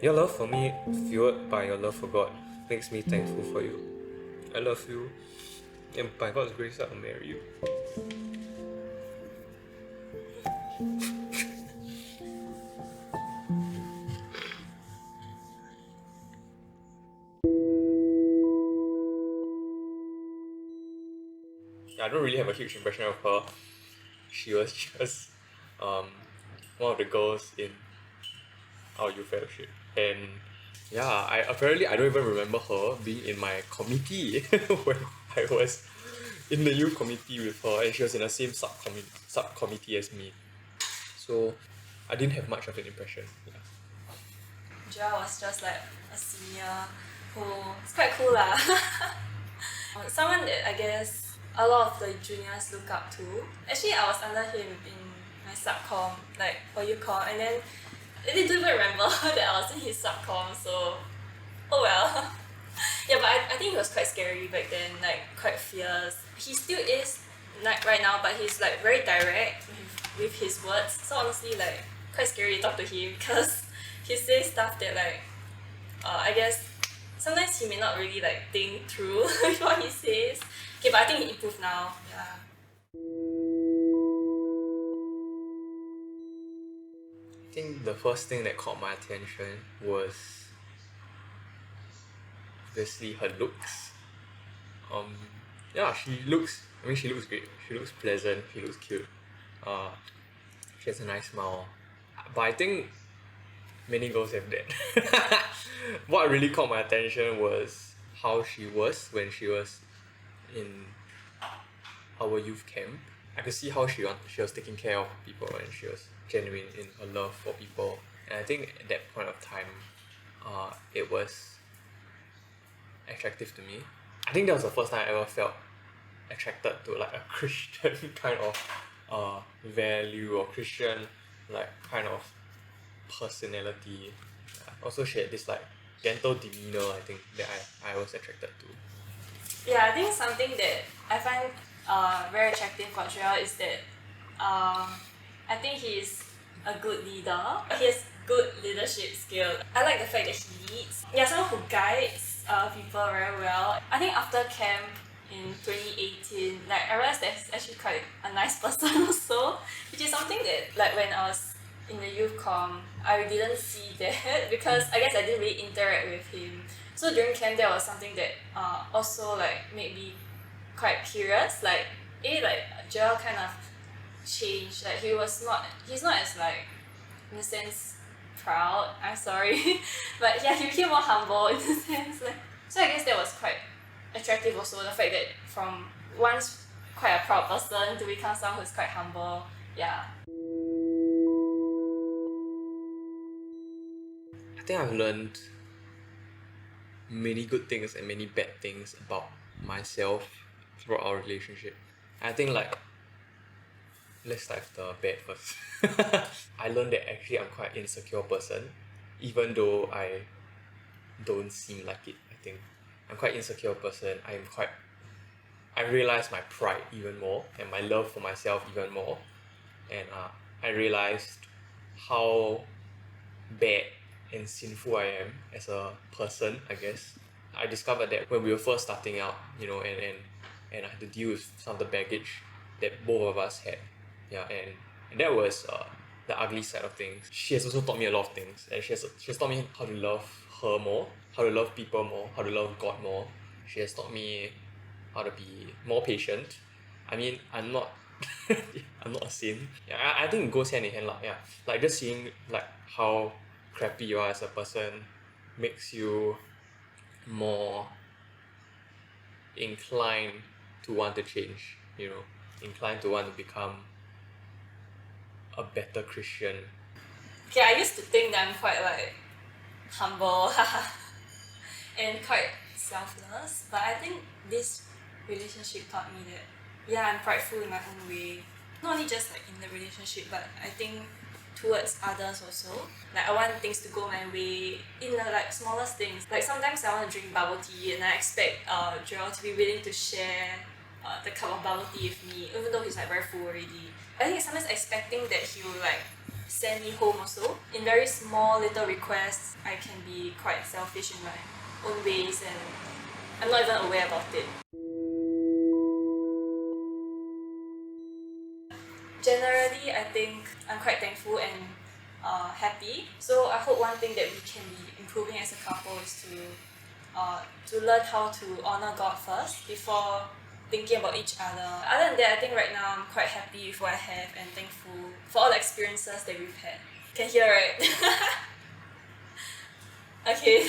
Your love for me, fueled by your love for God, makes me thankful for you. I love you, and by God's grace, I'll marry you. I don't really have a huge impression of her. She was just one of the girls in our youth fellowship, and yeah, I don't even remember her being in my committee when I was in the youth committee with her, and she was in the same subcommittee as me. So I didn't have much of an impression. Yeah. Joel was just like a senior who it's quite cool lah. Someone that I guess a lot of the juniors look up to. Actually, I was under him in my subcom, like for UCom, and then I didn't even remember that I was in his subcom, so oh well. Yeah, but I think he was quite scary back then, like quite fierce. He still is like right now, but he's like very direct with his words. So honestly, like quite scary to talk to him because he says stuff that like I guess sometimes he may not really like think through what he says. Okay, but I think he improved now. Yeah. I think the first thing that caught my attention was obviously her looks. Yeah, she looks. I mean, she looks great. She looks pleasant. She looks cute. Uh, she has a nice smile. But I think many girls have that. What really caught my attention was how she was when she was in our youth camp. I could see how she was taking care of people and she was genuine in her love for people. And I think at that point of time, it was attractive to me. I think that was the first time I ever felt attracted to like a Christian kind of value or Christian like kind of personality. Also, she had this like gentle demeanor. I think that I was attracted to. Yeah, I think something that I find very attractive about Joel is that I think he's a good leader. He has good leadership skill. I like the fact that he leads. Yeah, someone who guides people very well. I think after camp in 2018, like I realized that he's actually quite a nice person also, which is something that like when I was in the youth com, I didn't see that because I guess I didn't really interact with him. So during camp, that was something that also like made me quite curious. Like, Joel kind of changed. Like he's not as like in a sense proud. I'm sorry, but yeah, he became more humble in a sense. Like, so I guess that was quite attractive also. The fact that from once quite a proud person to become someone who's quite humble. Yeah. I think I've learned many good things and many bad things about myself throughout our relationship. I think like let's start with the bad first. I learned that actually I'm quite insecure person, even though I don't seem like it. I think I'm quite insecure person. I realize my pride even more and my love for myself even more, and I realized how bad and sinful I am as a person, I guess. I discovered that when we were first starting out, and I had to deal with some of the baggage that both of us had. Yeah, and that was the ugly side of things. She has also taught me a lot of things, and she has taught me how to love her more, how to love people more, how to love God more. She has taught me how to be more patient. I mean, I'm not I'm not a saint. Yeah, I think it goes hand in hand lah. Yeah, like just seeing like how crappy you are as a person makes you more inclined to want to change. Inclined to want to become a better Christian. Okay, I used to think that I'm quite like humble and quite selfless, but I think this relationship taught me that yeah, I'm prideful in my own way. Not only just like in the relationship, but I think towards others also. Like I want things to go my way in the like smallest things. Like sometimes I want to drink bubble tea and I expect Joel to be willing to share the cup of bubble tea with me, even though he's like very full already. I think sometimes expecting that he will like send me home also. In very small little requests, I can be quite selfish in my own ways and I'm not even aware about it. Generally, I think I'm quite thankful and happy. So I hope one thing that we can be improving as a couple is to learn how to honor God first before thinking about each other. Other than that, I think right now I'm quite happy with what I have and thankful for all the experiences that we've had. Can hear, right? Okay.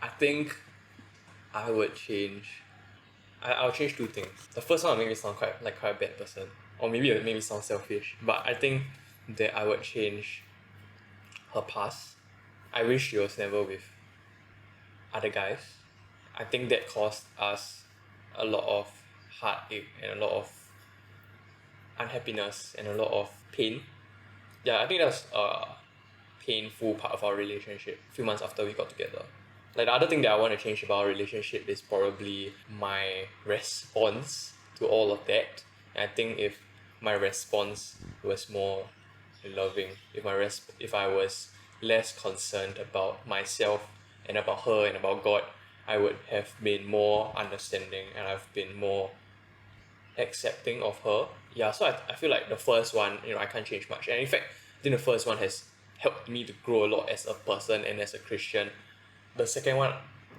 I think I would change. I'll change two things. The first one will make me sound quite a bad person, or maybe it will make me sound selfish. But I think that I would change her past. I wish she was never with other guys. I think that caused us a lot of heartache and a lot of unhappiness and a lot of pain. Yeah, I think that's a painful part of our relationship a few months after we got together. Like the other thing that I want to change about our relationship is probably my response to all of that. And I think if my response was more loving, if I was less concerned about myself and about her and about God, I would have been more understanding and I've been more accepting of her. Yeah, so I feel like the first one, I can't change much. And in fact, I think the first one has helped me to grow a lot as a person and as a Christian. The second one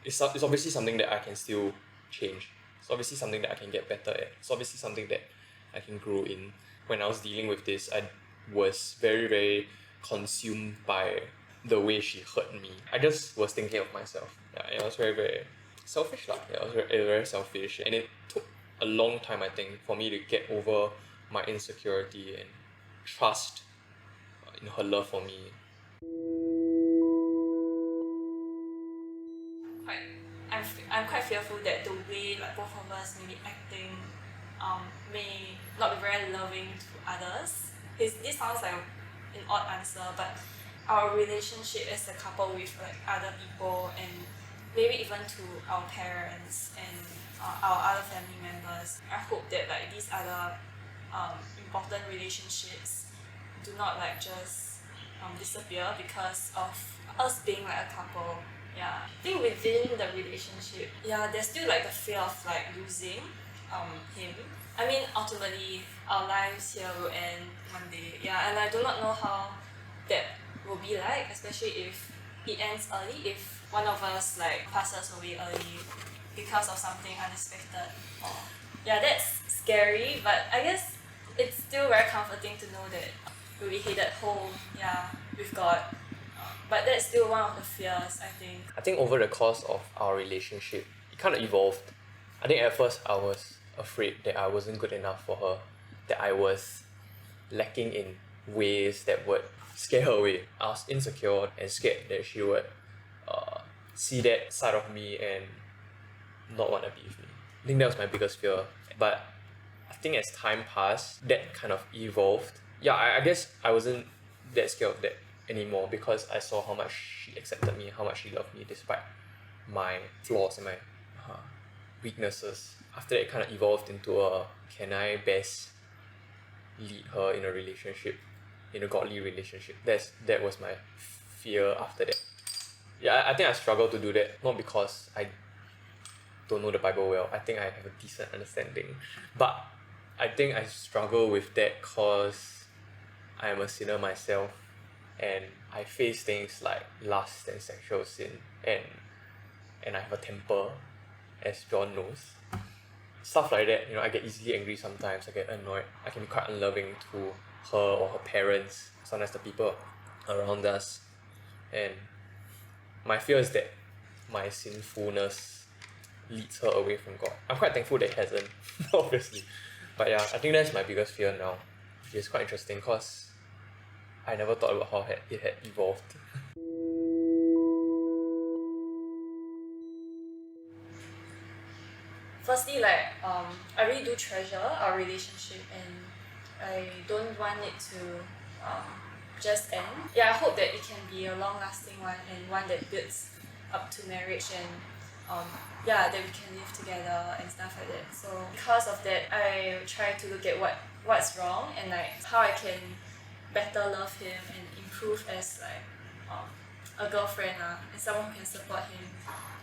is obviously something that I can still change. It's obviously something that I can get better at. It's obviously something that I can grow in. When I was dealing with this, I was very, very consumed by the way she hurt me. I just was thinking of myself. Yeah, it was very, very selfish lah. Yeah, it was very, very selfish. And it took a long time, I think, for me to get over my insecurity and trust in her love for me. I'm quite fearful that the way like both of us may be acting may not be very loving to others. This sounds like an odd answer, but our relationship as a couple with like other people and maybe even to our parents and our other family members, I hope that like these other important relationships do not like just disappear because of us being like a couple. Yeah, I think within the relationship, there's still like the fear of like losing him. I mean, ultimately, our lives here will end one day. Yeah, and I do not know how that will be like, especially if it ends early, if one of us like passes away early because of something unexpected. Or that's scary, but I guess it's still very comforting to know that we'll be headed home. With God. But that's still one of the fears, I think. I think over the course of our relationship, it kind of evolved. I think at first I was afraid that I wasn't good enough for her, that I was lacking in ways that would scare her away. I was insecure and scared that she would see that side of me and not want to be with me. I think that was my biggest fear. But I think as time passed, that kind of evolved. Yeah, I guess I wasn't that scared of that anymore because I saw how much she accepted me, how much she loved me despite my flaws and my weaknesses. After that, it kind of evolved into can I best lead her in a relationship, in a godly relationship. That was my fear after that. Yeah, I think I struggle to do that, not because I don't know the Bible well. I think I have a decent understanding, but I think I struggle with that because I am a sinner myself and I face things like lust and sexual sin and I have a temper, as John knows. Stuff like that, I get easily angry sometimes, I get annoyed, I can be quite unloving to her or her parents, sometimes the people around us. And my fear is that my sinfulness leads her away from God. I'm quite thankful that it hasn't, obviously. But yeah, I think that's my biggest fear now, which is quite interesting because I never thought about how it had evolved. Firstly, I really do treasure our relationship and I don't want it to just end. I hope that it can be a long-lasting one and one that builds up to marriage and that we can live together and stuff like that. So because of that, I try to look at what what's wrong and like how I can better love him and improve as like a girlfriend and someone who can support him.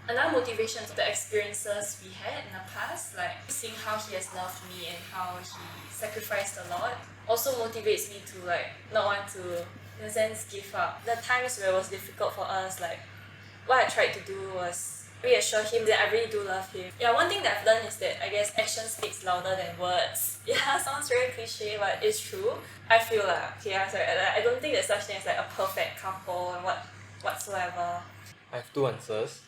Another motivation is the experiences we had in the past, like seeing how he has loved me and how he sacrificed a lot, also motivates me to like not want to, in a sense, give up. The times where it was difficult for us, like what I tried to do was reassure him that I really do love him. Yeah, one thing that I've learned is that I guess action speaks louder than words. Yeah, sounds very cliche, but it's true. I feel like, okay, I'm sorry, I don't think there's such thing as like a perfect couple and whatsoever. I have two answers,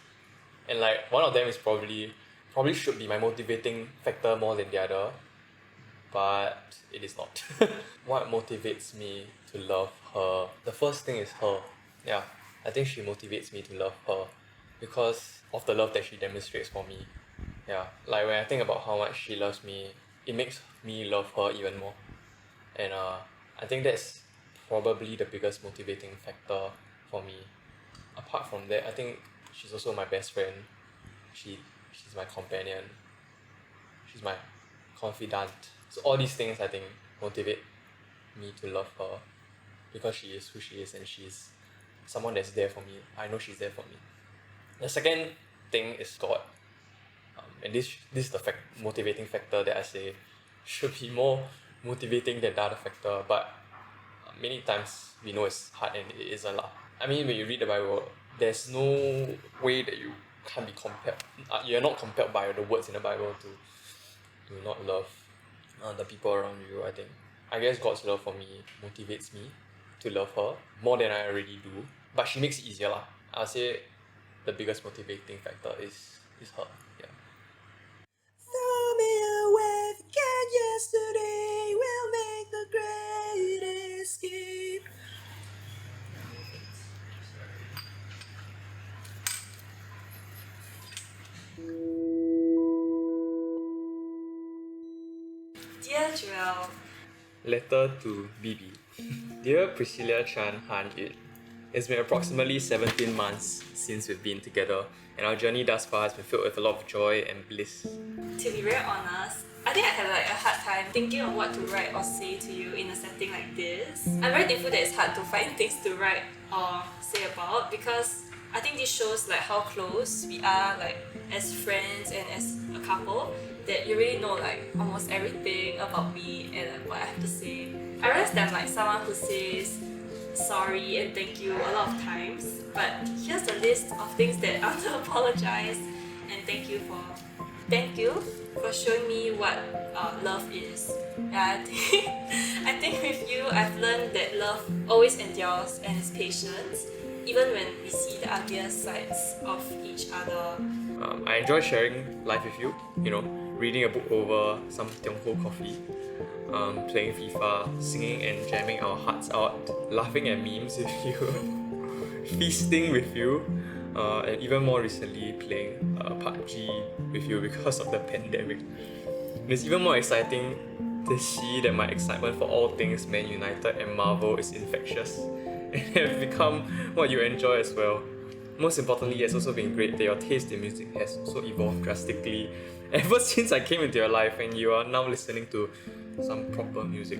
and like one of them is probably should be my motivating factor more than the other, but it is not. What motivates me to love her? The first thing is her. Yeah, I think she motivates me to love her because of the love that she demonstrates for me. Yeah, like when I think about how much she loves me, it makes me love her even more. And I think that's probably the biggest motivating factor for me. Apart from that, I think she's also my best friend. She's my companion. She's my confidant. So all these things I think motivate me to love her because she is who she is and she's someone that's there for me. I know she's there for me. The second thing is God. And this is the motivating factor that I say should be more motivating than the other factor, but many times we know it's hard and it isn't lah. I mean, when you read the Bible, there's no way that you can't be compelled. You're not compelled by the words in the Bible to not love the people around you. I guess God's love for me motivates me to love her more than I already do, but she makes it easier lah. I'll say the biggest motivating factor is her. Yeah. Throw me a wave again yesterday, we'll make the great escape. Dear Joel, Letter to BB. Dear Priscillia Chan Han It, it's been approximately 17 months since we've been together, and our journey thus far has been filled with a lot of joy and bliss. to be very honest, I think I had like a hard time thinking of what to write or say to you in a setting like this. I'm very thankful that it's hard to find things to write or say about because I think this shows like how close we are like as friends and as a couple, that you really know like almost everything about me and like, what I have to say. I realize that I'm like someone who says sorry and thank you a lot of times, but here's a list of things that I want to apologize and thank you for. Thank you for showing me what love is. Yeah, I think with you I've learned that love always endures and is patient, even when we see the ugliest sides of each other. I enjoy sharing life with you, reading a book over some Tiongho coffee, playing FIFA, singing and jamming our hearts out, laughing at memes with you, feasting with you, and even more recently playing PUBG with you because of the pandemic. And it's even more exciting to see that my excitement for all things Man United and Marvel is infectious and have become what you enjoy as well. Most importantly, it's also been great that your taste in music has also evolved drastically ever since I came into your life and you are now listening to some proper music.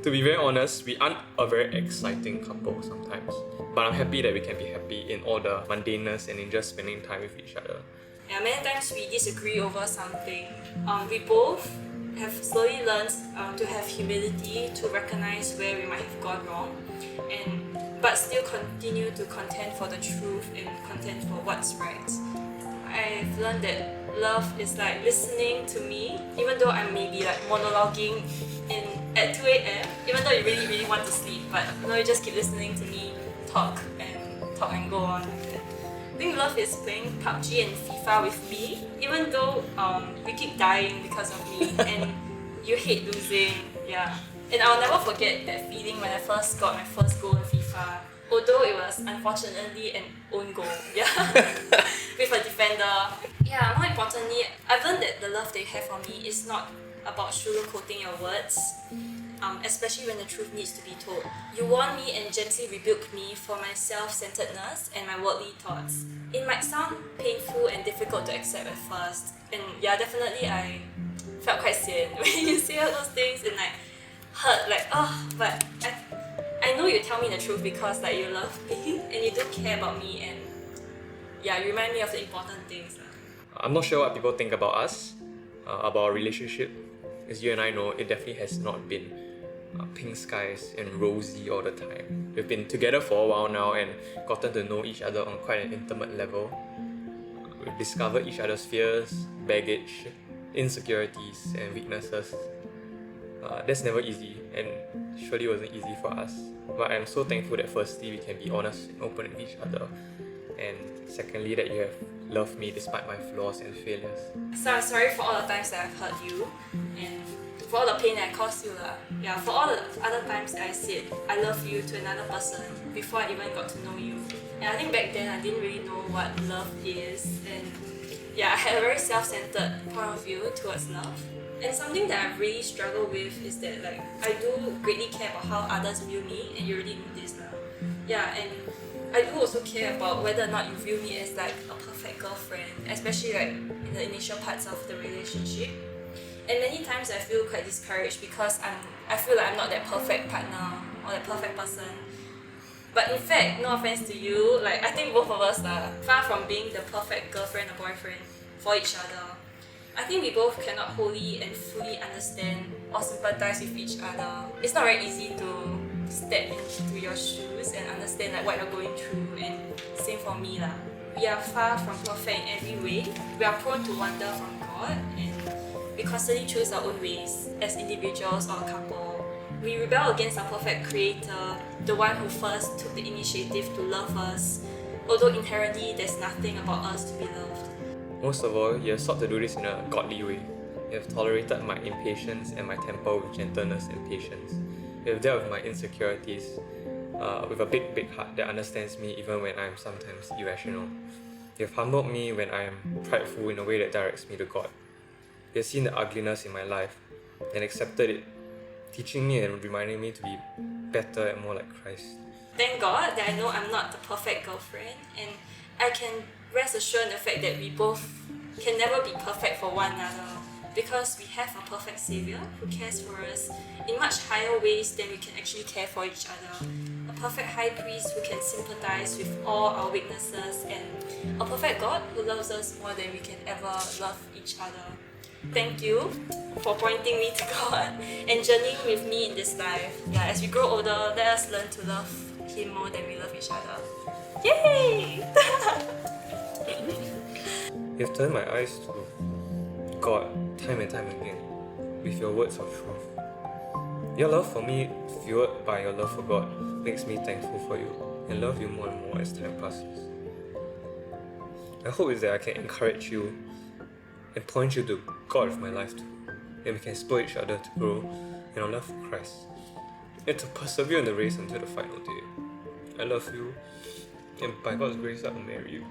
To be very honest, we aren't a very exciting couple sometimes, but I'm happy that we can be happy in all the mundaneness and in just spending time with each other. Yeah, many times we disagree over something. We both have slowly learned to have humility to recognize where we might have gone wrong, but still continue to contend for the truth and contend for what's right. I've learned that love is like listening to me, even though I may be like monologuing at 2 a.m. Even though you really, really want to sleep, but you just keep listening to me talk and go on like that. I think love is playing PUBG and FIFA with me, even though we keep dying because of me and you hate losing. Yeah. And I'll never forget that feeling when I first got my first goal in FIFA. Although it was unfortunately an own goal, yeah, with a defender. Yeah, more importantly, I've learned that the love they have for me is not about sugarcoating your words, especially when the truth needs to be told. You warn me and gently rebuke me for my self-centeredness and my worldly thoughts. It might sound painful and difficult to accept at first, and yeah, definitely I felt quite sian when you say all those things and like hurt, like, oh, but I know you tell me the truth because like you love me and you do care about me, and yeah, you remind me of the important things lah. I'm not sure what people think about us, about our relationship. As you and I know, it definitely has not been pink skies and rosy all the time. We've been together for a while now and gotten to know each other on quite an intimate level. We've discovered each other's fears, baggage, insecurities, and weaknesses. That's never easy, and surely wasn't easy for us. But I'm so thankful that firstly we can be honest and open with each other, and secondly that you have loved me despite my flaws and failures. So I'm sorry for all the times that I've hurt you and for all the pain that I caused you lah. Yeah, for all the other times that I said I love you to another person before I even got to know you. And I think back then I didn't really know what love is, and yeah, I had a very self-centered point of view towards love. And something that I've really struggled with is that like I do greatly care about how others view me, and you already know this now. Yeah, and I do also care about whether or not you view me as like a perfect girlfriend, especially like in the initial parts of the relationship. And many times I feel quite discouraged because I feel like I'm not that perfect partner or that perfect person. But in fact, no offense to you, like I think both of us are far from being the perfect girlfriend or boyfriend for each other. I think we both cannot wholly and fully understand or sympathize with each other. It's not very easy to step into your shoes and understand like what you're going through, and same for me lah. We are far from perfect in every way. We are prone to wander from God, and we constantly choose our own ways as individuals or a couple. We rebel against our perfect creator, the one who first took the initiative to love us, although inherently there's nothing about us to be loved. Most of all, you have sought to do this in a godly way. You have tolerated my impatience and my temper with gentleness and patience. You have dealt with my insecurities with a big, big heart that understands me even when I am sometimes irrational. You have humbled me when I am prideful in a way that directs me to God. You have seen the ugliness in my life and accepted it, teaching me and reminding me to be better and more like Christ. Thank God that I know I'm not the perfect girlfriend, and I can rest assured in the fact that we both can never be perfect for one another, because we have a perfect Savior who cares for us in much higher ways than we can actually care for each other. A perfect high priest who can sympathize with all our weaknesses, and a perfect God who loves us more than we can ever love each other. Thank you for pointing me to God and journeying with me in this life. Yeah, as we grow older, let us learn to love Him more than we love each other. Yay! You have turned my eyes to God time and time again with your words of truth. Your love for me, fueled by your love for God, makes me thankful for you and love you more and more as time passes. My hope is that I can encourage you and point you to God of my life too, and we can spur each other to grow in our love for Christ and to persevere in the race until the final day. I love you, and by God's grace I will marry you.